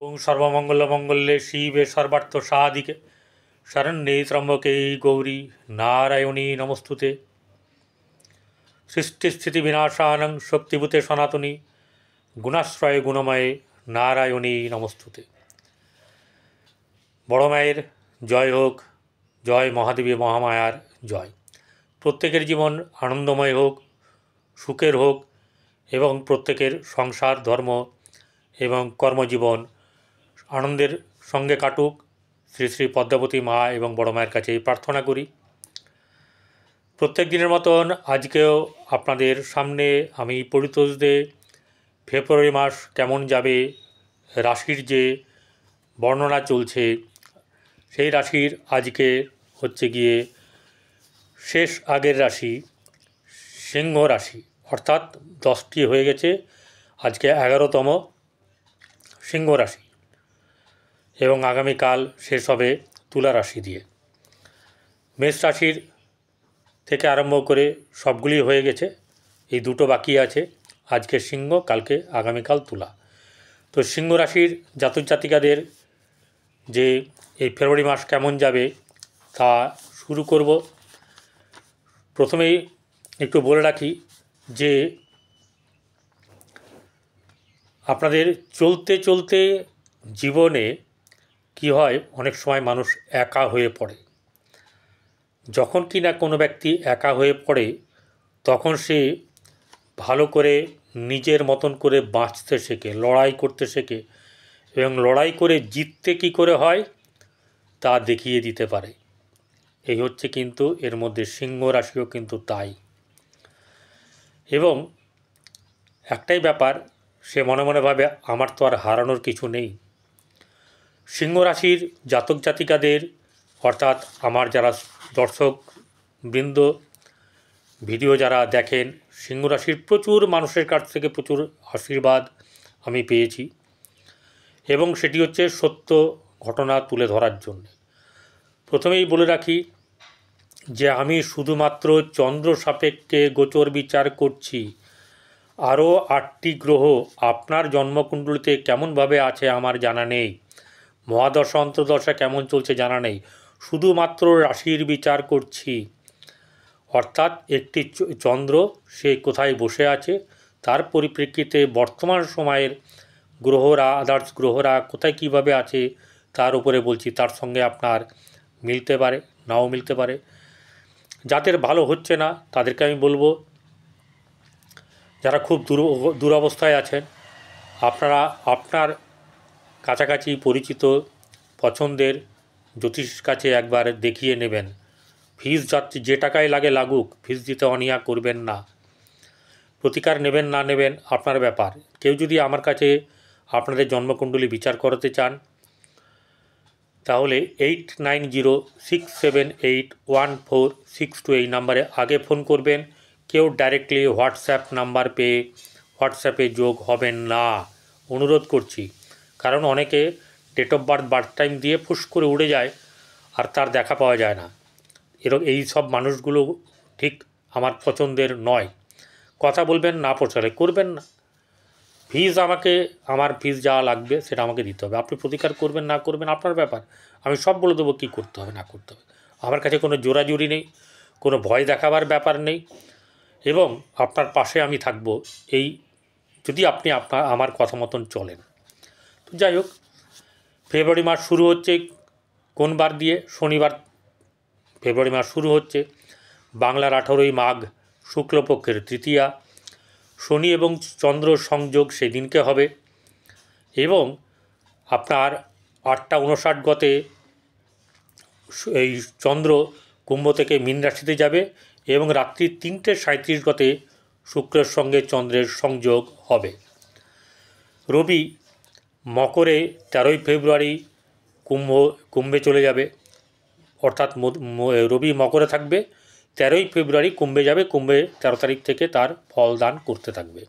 ওং সর্বমঙ্গলমঙ্গলে শিবে সর্বার্থ সাধিকে শরণ্যে ত্র্যম্বকে গৌরী নারায়ণী নমস্তুতে। সৃষ্টিস্থিতি বিনাশানং শক্তিভূতে সনাতনী গুণাশ্রয়ে গুণময়ে নারায়ণী নমস্তুতে। বড় মায়ের জয় হোক, জয় মহাদেবী মহামায়ার জয়। প্রত্যেকের জীবন আনন্দময় হোক, সুখের হোক এবং প্রত্যেকের সংসার ধর্ম এবং কর্মজীবন আনন্দের সঙ্গে কাটুক। শ্রী শ্রী পদ্মাবতী মা এবং বড় মায়ের কাছে প্রার্থনা করি। প্রত্যেক দিনের মতন আজকেও আপনাদের সামনে আমি পরিতোষদের ফেব্রুয়ারি মাস কেমন যাবে রাশির যে বর্ণনা চলছে, সেই রাশির আজকে হচ্ছে গিয়ে শেষ আগের রাশি সিংহ রাশি, অর্থাৎ 10টি হয়ে গেছে, আজকে 11তম সিংহ রাশি এবং আগামীকাল শেষ হবে তুলা রাশি দিয়ে। মেষ রাশির থেকে আরম্ভ করে সবগুলি হয়ে গেছে, এই দুটো বাকি আছে, আজকে সিংহ, কালকে আগামীকাল তুলা। তো সিংহ রাশির জাতক জাতিকাদের যে এই ফেব্রুয়ারি মাস কেমন যাবে তা শুরু করব। প্রথমেই একটু বলে রাখি যে আপনাদের চলতে চলতে জীবনে কি হয়, অনেক সময় মানুষ একা হয়ে পড়ে। যখন কি না কোনো ব্যক্তি একা হয়ে পড়ে, তখন সে ভালো করে নিজের মতন করে বাঁচতে শেখে, লড়াই করতে শেখে এবং লড়াই করে জিততে কি করে হয় তা দেখিয়ে দিতে পারে। এই হচ্ছে কিন্তু এর মধ্যে সিংহ রাশিও কিন্তু তাই। এবং একটাই ব্যাপার, সে মনে মনে ভাবে আমার তো আর হারানোর কিছু নেই। সিংহ রাশির জাতক জাতিকাদের, অর্থাৎ আমার যারা দর্শক বৃন্দ ভিডিও যারা দেখেন, সিংহ রাশির প্রচুর মানুষের কাছ থেকে প্রচুর আশীর্বাদ আমি পেয়েছি এবং সেটি হচ্ছে সত্য ঘটনা তুলে ধরার জন্য। প্রথমেই বলে রাখি যে আমি শুধুমাত্র চন্দ্র সাপেক্ষে গোচর বিচার করছি। আরও 8টি গ্রহ আপনার জন্মকুণ্ডলিতে কেমনভাবে আছে আমার জানা নেই, মহাদশা অন্তর্দশা কেমন চলছে জানা নেই, শুধুমাত্র রাশির বিচার করছি। অর্থাৎ একটি চন্দ্র সে কোথায় বসে আছে, তার পরিপ্রেক্ষিতে বর্তমান সময়ের গ্রহরা, আদার্স গ্রহরা কোথায় কীভাবে আছে তার উপরে বলছি। তার সঙ্গে আপনার মিলতে পারে, নাও মিলতে পারে। যাদের ভালো হচ্ছে না তাদেরকে আমি বলবো, যারা খুব দুরবস্থায় আছেন, আপনারা আপনার কাছাকাছি পরিচিত পছন্দের জ্যোতিষীর কাছে একবার দেখিয়ে নেবেন। ফিস যাচ্ছে, যে টাকায় লাগে লাগুক, ফিস দিতে অনীহা করবেন না। প্রতিকার নেবেন না নেবেন আপনার ব্যাপার। কেউ যদি আমার কাছে আপনাদের জন্মকুণ্ডলী বিচার করাতে চান, তাহলে 8906781462 এই নাম্বারে আগে ফোন করবেন। কেউ ডাইরেক্টলি হোয়াটসঅ্যাপ নাম্বার পেয়ে হোয়াটসঅ্যাপে যোগ হবেন না, অনুরোধ করছি। কারণ অনেকে ডেট অফ বার্থ টাইম দিয়ে ফুস করে উড়ে যায় আর তার দেখা পাওয়া যায় না। এই সব মানুষগুলো ঠিক আমার পছন্দের নয়। কথা বলবেন, না পৌঁছালে করবেন না। ফিজ আমার ফিজ যা লাগবে সেটা আমাকে দিতে হবে। আপনি প্রতিকার করবেন না করবেন আপনার ব্যাপার, আমি সব বলে দেবো কী করতে হবে না করতে হবে। আমার কাছে কোনো জোরাজুরি নেই, কোনো ভয় দেখাবার ব্যাপার নেই এবং আপনার পাশে আমি থাকব, এই যদি আপনি আমার কথা মতন চলেন। তো যাই হোক, ফেব্রুয়ারি মাস শুরু হচ্ছে কোন বার দিয়ে? শনিবার ফেব্রুয়ারি মাস শুরু হচ্ছে। বাংলার 18ই মাঘ, শুক্লপক্ষের তৃতীয়া, শনি এবং চন্দ্র সংযোগ সেদিনকে হবে এবং আপনার 8:59 গতে এই চন্দ্র কুম্ভ থেকে মীন রাশিতে যাবে এবং রাত্রি 3:37 গতে শুক্রের সঙ্গে চন্দ্রের সংযোগ হবে। রবি মকরে 13ই ফেব্রুয়ারি কুম্ভে চলে যাবে, অর্থাৎ রবি মকরে থাকবে, 13ই ফেব্রুয়ারি কুম্ভে যাবে। কুম্ভে 13 তারিখ থেকে তার ফল দান করতে থাকবে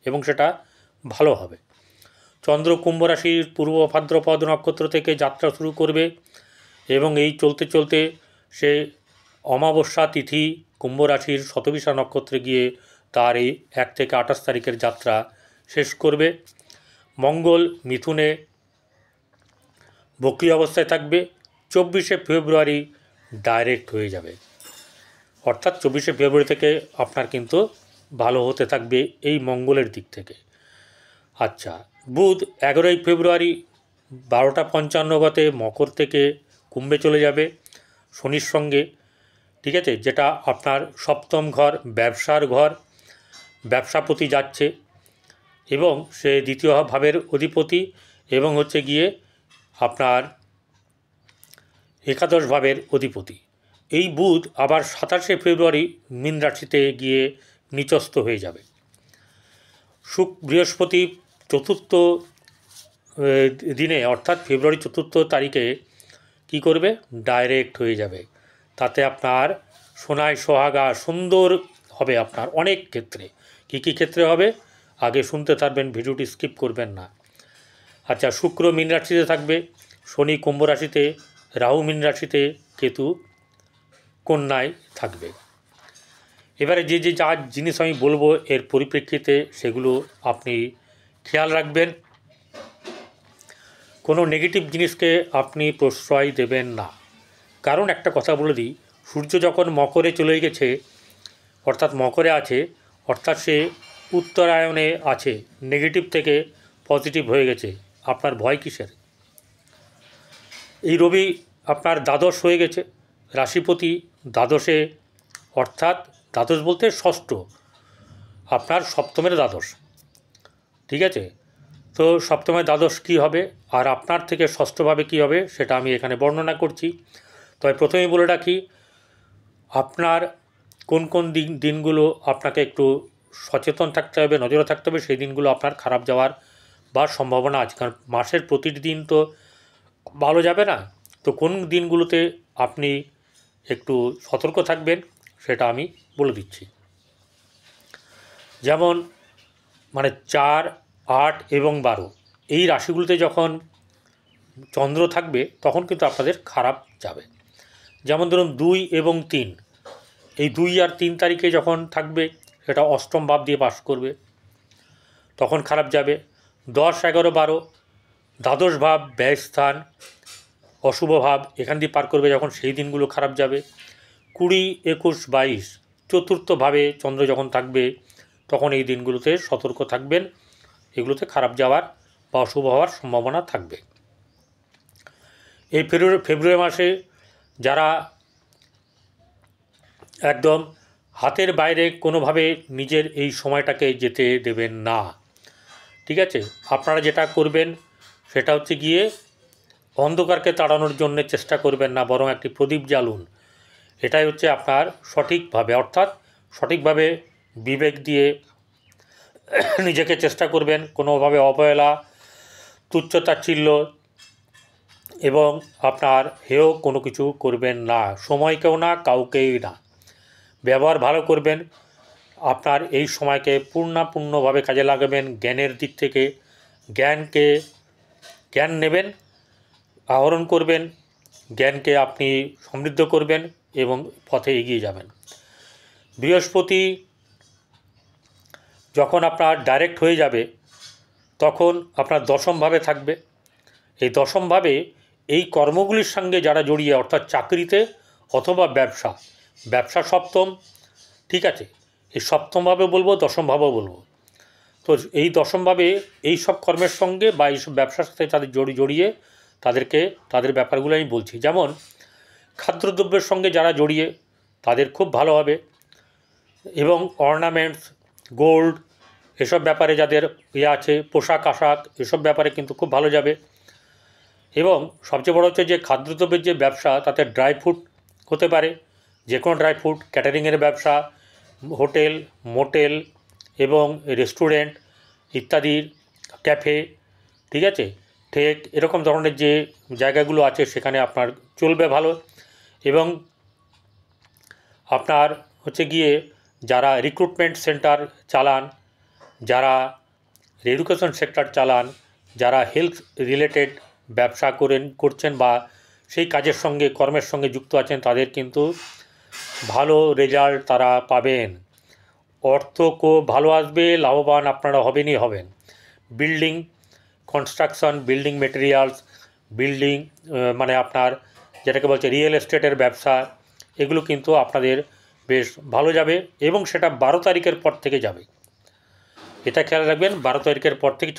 এবং সেটা ভালো হবে। চন্দ্র কুম্ভ রাশির পূর্ব ভাদ্রপদ নক্ষত্র থেকে যাত্রা শুরু করবে এবং এই চলতে চলতে সে অমাবস্যা তিথি কুম্ভ রাশির শতবিশা নক্ষত্রে গিয়ে তার এই 1 থেকে 28 তারিখের যাত্রা শেষ করবে। মঙ্গল মিথুনে বক্রি অবস্থায় থাকবে। 24শে ফেব্রুয়ারি ডাইরেক্ট হয়ে যাবে, অর্থাৎ 24শে ফেব্রুয়ারি থেকে আপনার কিন্তু ভালো হতে থাকবে এই মঙ্গলের দিক থেকে। আচ্ছা, বুধ 11ই ফেব্রুয়ারি 12:55 গতে মকর থেকে কুম্ভে চলে যাবে শনির সঙ্গে, ঠিক আছে, যেটা আপনার সপ্তম ঘর, ব্যবসার ঘর, ব্যবসাপতি যাচ্ছে এবং সে দ্বিতীয় ভাবের অধিপতি এবং হচ্ছে গিয়ে আপনার একাদশ ভাবের অধিপতি। এই বুধ আবার 27শে ফেব্রুয়ারি মীন রাশিতে গিয়ে নিচস্থ হয়ে যাবে। বৃহস্পতি চতুর্থ দিনে অর্থাৎ ফেব্রুয়ারি 4 তারিখে কি করবে, ডাইরেক্ট হয়ে যাবে। তাতে আপনার সোনায় সোহাগা সুন্দর হবে আপনার অনেক ক্ষেত্রে। কী কী ক্ষেত্রে হবে আগে শুনতে থাকবেন, ভিডিওটি স্কিপ করবেন না। আচ্ছা, শুক্র মীন রাশিতে থাকবে, শনি কুম্ভ রাশিতে, রাহু মীন রাশিতে, কেতু কন্যায় থাকবে। এবারে যে যা জিনিস আমি বলবো এর পরিপ্রেক্ষিতে সেগুলো আপনি খেয়াল রাখবেন। কোনো নেগেটিভ জিনিসকে আপনি প্রশ্রয় দেবেন না। কারণ একটা কথা বলে দিই, সূর্য যখন মকরে চলে গেছে, অর্থাৎ মকরে আছে, অর্থাৎ সে উত্তরায়ণে আছে, নেগেটিভ থেকে পজিটিভ হয়ে গেছে। আপনার ভয় কিসের? এই রবি আপনার দ্বাদশ হয়ে গেছে, রাশিপতি দ্বাদশে, অর্থাৎ দ্বাদশ বলতে ষষ্ঠ, আপনার সপ্তমের দ্বাদশ, ঠিক আছে। তো সপ্তমের দ্বাদশ কী হবে আর আপনার থেকে ষষ্ঠভাবে কী হবে সেটা আমি এখানে বর্ণনা করছি। তবে প্রথমেই বলে রাখি, আপনার কোন কোন দিনগুলো আপনাকে একটু সচেতন থাকতে হবে, নজরে থাকতে হবে, সেই দিনগুলো আপনার খারাপ যাওয়ার বা সম্ভাবনা আছে। কারণ মাসের প্রতিটি দিন তো ভালো যাবে না, তো কোন দিনগুলোতে আপনি একটু সতর্ক থাকবেন সেটা আমি বলে দিচ্ছি। যেমন 4, 8 এবং 12 এই রাশিগুলোতে যখন চন্দ্র থাকবে তখন কিন্তু আপনাদের খারাপ যাবে। যেমন ধরুন 2 এবং 3, এই 2 আর 3 তারিখে যখন থাকবে সেটা অষ্টম ভাব দিয়ে পাস করবে, তখন খারাপ যাবে। 10, 11, 12 দ্বাদশ ভাব, ব্যয়স্থান, অশুভ ভাব এখান দিয়ে পার করবে, যখন সেই দিনগুলো খারাপ যাবে। 20, 21, 22 চতুর্থভাবে চন্দ্র যখন থাকবে তখন এই দিনগুলোতে সতর্ক থাকবেন, এগুলোতে খারাপ যাওয়ার বা অশুভ হওয়ার সম্ভাবনা থাকবে। এই ফেব্রুয়ারি মাসে যারা একদম হাতের বাইরে কোনোভাবে নিজের এই সময়টাকে যেতে দেবেন না, ঠিক আছে। আপনারা যেটা করবেন সেটা হচ্ছে গিয়ে অন্ধকারকে তাড়ানোর জন্য চেষ্টা করবেন না, বরং একটি প্রদীপ জ্বালুন। এটাই হচ্ছে আপনার সঠিকভাবে, অর্থাৎ সঠিকভাবে বিবেক দিয়ে নিজেকে চেষ্টা করবেন, কোনোভাবে অবহেলা, তুচ্ছতাচ্ছিল্য এবং আপনার হেয় কোনো কিছু করবেন না, সময়কেও না, কাউকেই না। ব্যবহার ভালো করবেন, আপনার এই সময়কে পূর্ণভাবে কাজে লাগাবেন। জ্ঞানের দিক থেকে জ্ঞান নেবেন, আহরণ করবেন, জ্ঞানকে আপনি সমৃদ্ধ করবেন এবং পথে এগিয়ে যাবেন। বৃহস্পতি যখন আপনার ডাইরেক্ট হয়ে যাবে তখন আপনার দশমভাবে থাকবে। এই দশমভাবে এই কর্মগুলির সঙ্গে যারা জড়িয়ে, অর্থাৎ চাকরিতে অথবা ব্যবসা সপ্তম, ঠিক আছে। এই সপ্তমভাবে বলবো, দশমভাবেও বলবো। তো এই দশমভাবে এই সব কর্মের সঙ্গে বা এইসব ব্যবসার সাথে তাদের জড়িয়ে তাদের ব্যাপারগুলো আমি বলছি। যেমন খাদ্যদ্রব্যের সঙ্গে যারা জড়িয়ে তাদের খুব ভালো হবে, এবং অর্নামেন্টস, গোল্ড এসব ব্যাপারে যাদের আছে, পোশাক আশাক এসব ব্যাপারে কিন্তু খুব ভালো যাবে। এবং সবচেয়ে বড় হচ্ছে যে খাদ্যদ্রব্যের যে ব্যবসা, তাতে ড্রাই ফ্রুট হতে পারে, যে কোনো ড্রাই ফ্রুট, ক্যাটারিংয়ের ব্যবসা, হোটেল, মোটেল এবং রেস্টুরেন্ট ইত্যাদির, ক্যাফে, ঠিক আছে, ঠেক, এরকম ধরনের যে জায়গাগুলো আছে সেখানে আপনার চলবে ভালো। এবং আপনার হচ্ছে গিয়ে যারা রিক্রুটমেন্ট সেন্টার চালান, যারা এডুকেশন সেক্টর চালান, যারা হেলথ রিলেটেড ব্যবসা করছেন বা সেই কাজের সঙ্গে কর্মের সঙ্গে যুক্ত আছেন, তাদের কিন্তু ভালো রেজাল্ট তারা পাবেন। অর্থ খুব ভালো আসবে, লাভবান আপনারা হবেন। Building construction, building materials, building, মানে আপনার যেটাকে বলছে রিয়েল এস্টেটের ব্যবসা, এগুলো কিন্তু আপনাদের বেশ ভালো যাবে এবং সেটা 12 তারিখের পর থেকে যাবে। এটা খেয়াল রাখবেন, 12 তারিখের পর থেকে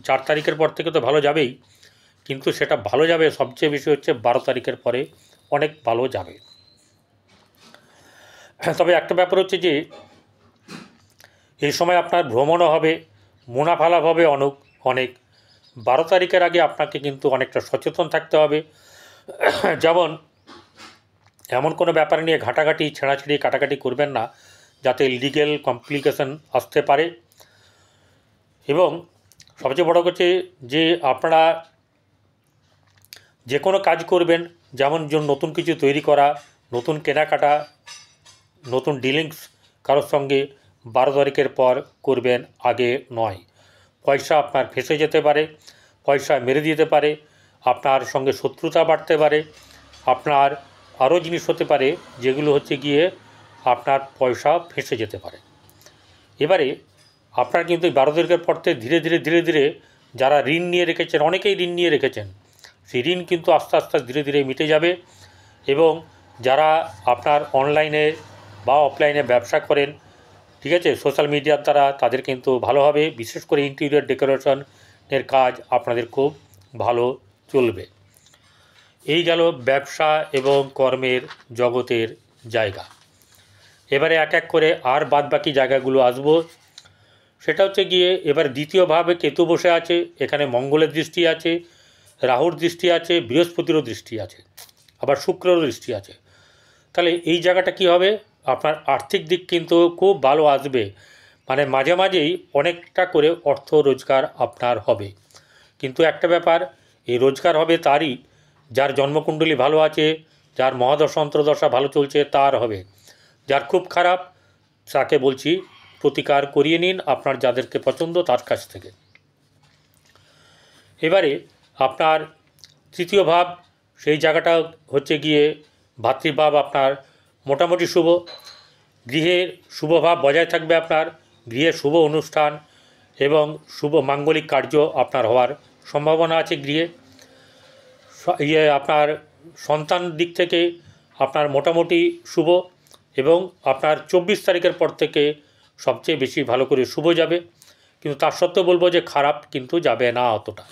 4 তারিখের পর থেকে তো ভালো যাবেই, কিন্তু সেটা ভালো যাবে সবচেয়ে বেশি হচ্ছে 12 তারিখের পরে অনেক ভালো যাবে। তবে একটা ব্যাপার হচ্ছে যে এই সময় আপনার ভ্রমণও হবে, মুনাফা লাভ হবে অনেক। 12 তারিখের আগে আপনাকে কিন্তু অনেকটা সচেতন থাকতে হবে। যেমন এমন কোনো ব্যাপার নিয়ে ঘাটাঘাটি ছেঁড়াছিঁড়ি কাটাকাটি করবেন না যাতে লিগ্যাল কমপ্লিকেশন আসতে পারে। এবং সবচেয়ে বড় হচ্ছে যে আপনারা যে কোনো কাজ করবেন, যেমন নতুন কিছু তৈরি করা, নতুন কেনাকাটা, নতুন ডিলিংস কারোর সঙ্গে 12 তারিখের পর করবেন, আগে নয়। পয়সা আপনার ফেঁসে যেতে পারে, পয়সা মেরে দিতে পারে, আপনার সঙ্গে শত্রুতা বাড়তে পারে, আপনার আরও জিনিস হতে পারে যেগুলো হচ্ছে গিয়ে আপনার পয়সা ফেঁসে যেতে পারে। এবারে আপনার কিন্তু 12 তারিখের পর থেকে ধীরে ধীরে যারা ঋণ নিয়ে রেখেছেন, অনেকেই ঋণ নিয়ে রেখেছেন, সেই ঋণ কিন্তু আস্তে আস্তে ধীরে ধীরে মিটে যাবে। এবং যারা আপনার অনলাইনে বা অফলাইনে ব্যবসা করেন, ঠিক আছে, সোশ্যাল মিডিয়ার দ্বারা, তাদের কিন্তু ভালো হবে। বিশেষ করে ইন্টেরিয়র ডেকোরেশনের কাজ আপনাদের খুব ভালো চলবে। এই গেল ব্যবসা এবং কর্মের জগতের জায়গা। এবারে এক এক করে আর বাদবাকি জায়গাগুলো আসবো। সেটা হচ্ছে গিয়ে এবার দ্বিতীয়ভাবে কেতু বসে আছে, এখানে মঙ্গলের দৃষ্টি আছে, রাহুর দৃষ্টি আছে, বৃহস্পতিরও দৃষ্টি আছে, আবার শুক্রেরও দৃষ্টি আছে। তাহলে এই জায়গাটা কি হবে, আপনার আর্থিক দিক কিন্তু খুব ভালো আসবে। মানে মাঝে মাঝেই অনেকটা করে অর্থ রোজগার আপনার হবে। কিন্তু একটা ব্যাপার, এই রোজগার হবে তারই যার জন্মকুণ্ডলী ভালো আছে, যার মহাদশা অন্তর্দশা ভালো চলছে তার হবে। যার খুব খারাপ তাকে বলছি প্রতিকার করিয়ে নিন আপনার যাদেরকে পছন্দ তার কাছ থেকে। এবারে আপনার তৃতীয় ভাব, সেই জায়গাটা হচ্ছে গিয়ে ভাতৃভাব আপনার মোটামুটি শুভ। গৃহের শুভভাব বজায় থাকবে, আপনার গৃহে শুভ অনুষ্ঠান এবং শুভ মাঙ্গলিক কার্য আপনার হওয়ার সম্ভাবনা আছে গৃহে। আপনার সন্তান দিক থেকে আপনার মোটামুটি শুভ এবং আপনার 24 তারিখের পর থেকে সবচেয়ে বেশি ভালো করে শুভ যাবে। কিন্তু তার সত্ত্বেও বলবো যে খারাপ কিন্তু যাবে না অতটা।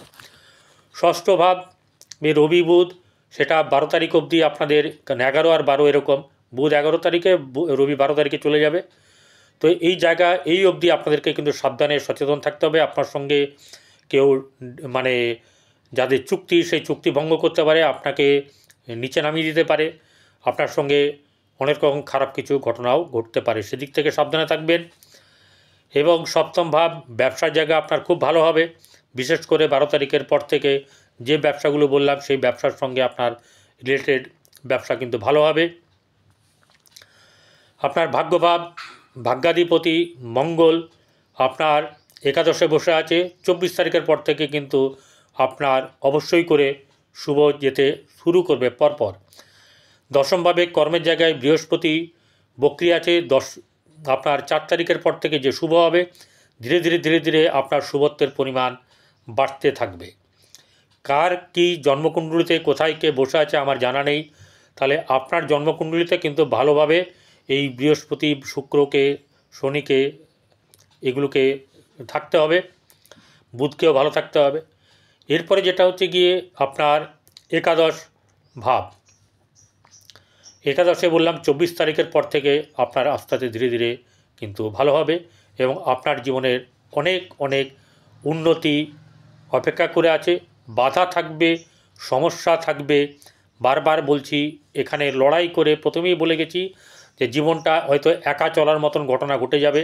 ষষ্ঠ ভাব রবি বুধ, সেটা 12 তারিখ অবধি আপনাদের, 11 আর 12 এরকম, বুধ 11 তারিখে, রবি 12 তারিখে চলে যাবে। তো এই জায়গা এই অবধি আপনাদেরকে কিন্তু সাবধানে সচেতন থাকতে হবে। আপনার সঙ্গে কেউ মানে যাদের চুক্তি, সেই চুক্তি ভঙ্গ করতে পারে, আপনাকে নিচে নামিয়ে দিতে পারে, আপনার সঙ্গে অনেক রকম খারাপ কিছু ঘটনাও ঘটতে পারে, সেদিক থেকে সাবধানে থাকবেন। এবং সপ্তম ভাব ব্যবসার জায়গা আপনার খুব ভালো হবে। বিশেষ করে 12 তারিখের পর থেকে যে ব্যবসাগুলো বললাম সেই ব্যবসার সঙ্গে আপনার রিলেটেড ব্যবসা কিন্তু ভালো হবে। আপনার ভাগ্যভাব, ভাগ্যাধিপতি মঙ্গল আপনার একাদশে বসে আছে। 24 তারিখের পর থেকে কিন্তু আপনার অবশ্যই করে শুভ যেতে শুরু করবে পরপর। দশমভাবে কর্মের জায়গায় বৃহস্পতি বক্রি আছে। আপনার 4 তারিখের পর থেকে যে শুভ হবে, ধীরে ধীরে আপনার শুভত্বের পরিমাণ বাড়তে থাকবে। কার কি জন্মকুণ্ডলিতে কোথায় কে বসে আছে আমার জানা নেই, তাহলে আপনার জন্মকুণ্ডলিতে কিন্তু ভালোভাবে এই বৃহস্পতি, শুক্রকে, শনিকে, এগুলোকে থাকতে হবে, বুধকেও ভালো থাকতে হবে। এরপরে যেটা হচ্ছে গিয়ে আপনার একাদশ ভাব, একাদশে বললাম 24 তারিখের পর থেকে আপনার আস্তে আস্তে ধীরে কিন্তু ভালো হবে এবং আপনার জীবনের অনেক উন্নতি অপেক্ষা করে আছে। বাধা থাকবে, সমস্যা থাকবে, বারবার বলছি এখানে লড়াই করে, প্রথমেই বলে গেছি যে জীবনটা হয়তো একা চলার মতন ঘটনা ঘটে যাবে,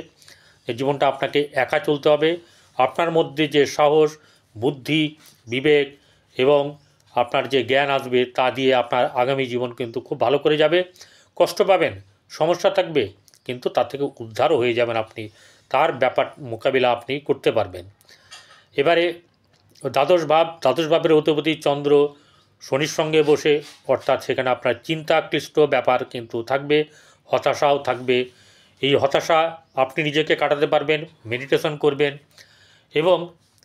যে জীবনটা আপনাকে একা চলতে হবে। আপনার মধ্যে যে সাহস, বুদ্ধি, বিবেক এবং আপনার যে জ্ঞান আসবে তা দিয়ে আপনার আগামী জীবন কিন্তু খুব ভালো করে যাবে। কষ্ট পাবেন, সমস্যা থাকবে, কিন্তু তার থেকে উদ্ধারও হয়ে যাবেন আপনি, তার ব্যাপার মোকাবিলা আপনি করতে পারবেন। এবারে দ্বাদশ ভাবের অধিপতি চন্দ্র শনির সঙ্গে বসে, অর্থাৎ সেখানে আপনার চিন্তাক্লিষ্ট ব্যাপার কিন্তু থাকবে, হতাশাও থাকবে। এই হতাশা আপনি নিজেকে কাটাতে পারবেন, মেডিটেশন করবেন এবং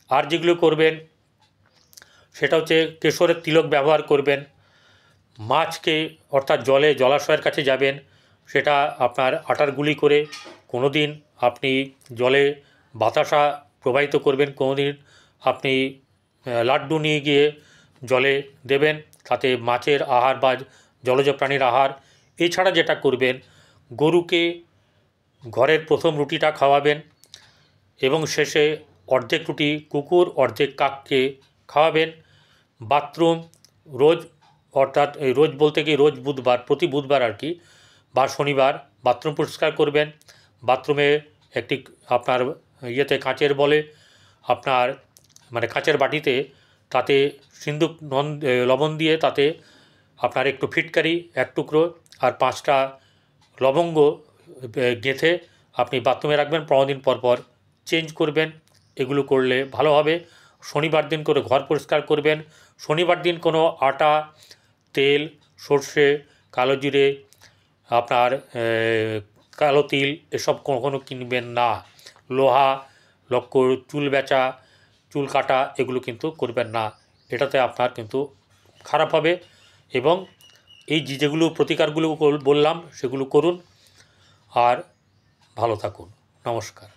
আর যেগুলো করবেন সেটা হচ্ছে কেশরের তিলক ব্যবহার করবেন। মাছকে অর্থাৎ জলাশয়ের কাছে যাবেন, সেটা আপনার আটার গুলি করে কোনো দিন আপনি জলে বাতাসা প্রবাহিত করবেন, কোনো দিন আপনি লাড্ডু নিয়ে গিয়ে জলে দেবেন, তাতে মাছের আহার বা জলজ প্রাণীর আহার। এছাড়া যেটা করবেন, গরুকে ঘরের প্রথম রুটিটা খাওয়াবেন এবং শেষে অর্ধেক রুটি কুকুর অর্ধেক কাককে খাওয়াবেন। বাথরুম রোজ, অর্থাৎ রোজ বলতে কি রোজ বুধবার, প্রতি বুধবার আর কি, বা শনিবার বাথরুম পরিষ্কার করবেন। বাথরুমে একটি আপনার কাঁচের বলে আপনার মানে কাঁচের বাটিতে, তাতে সিন্দুক লবণ দিয়ে তাতে আপনার একটু ফিটকারি এক টুকরো আর 5টা লবঙ্গ গেঁথে আপনি বাথরুমে রাখবেন, 15 দিন পর পর চেঞ্জ করবেন। এগুলো করলে ভালো হবে। শনিবার দিন করে ঘর পরিষ্কার করবেন। শনিবার দিন কোনো আটা, তেল, সর্ষে, কালো জিরে, আপনার কালো তিল এসব কখনো কিনবেন না। লোহা, লক্কর, চুল বেচা, চুল কাটা এগুলো কিন্তু করবেন না, এটাতে আপনার কিন্তু খারাপ হবে। এবং এই যেগুলো প্রতিকারগুলো বললাম সেগুলো করুন আর ভালো থাকুন। নমস্কার।